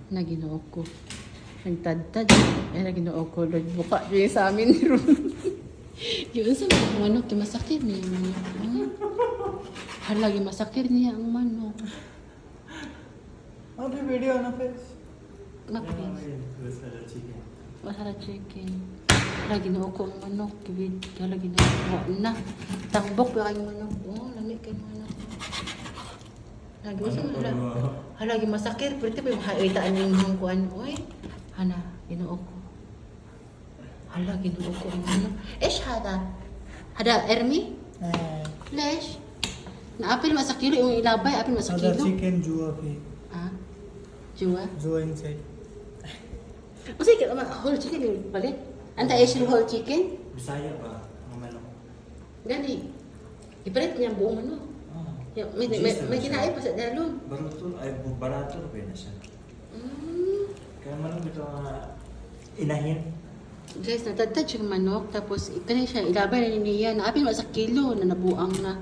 na Ginoo ko. Nagtadtad. Ay na Ginoo ko. Lord, buka dyan sa amin ni Ron. Yun sa mga manok, masakit niya ang manok. Halagi masakit niya ang manok. Ano video na face? Napis. Masala chicken. Masara chicken. Halagi na ako ang manok. Halagi na ako na. Tangbok ba kayong manok? Oh, lamig kayong manok. Halagi mo halagi masakit. Pero ito ba yung haitaan yung mga kuhan? Uy, hana, ginoo ko. Hala, ginoo ko ang manok. Esh, hada. Hada, Ermi? Flesh. Naapil ma sa kilo yung ilabay, apil ma sa Other kilo. chicken jua fi. Ah? Jua? Jua inside. O sige, whole chicken yung palit. Anta Asian whole chicken? Bisaya ba? Ang manok. Gani. Ipalit niya ang buong manok. May kinain pa sa dalon. Baruto, ay barato ba na siya? Mm. Kaya manok ito nga inahin. Guys, natadtad yung manok. Tapos, kani siya, ilabay na niya. Naapil ma sa kilo na nabuang na.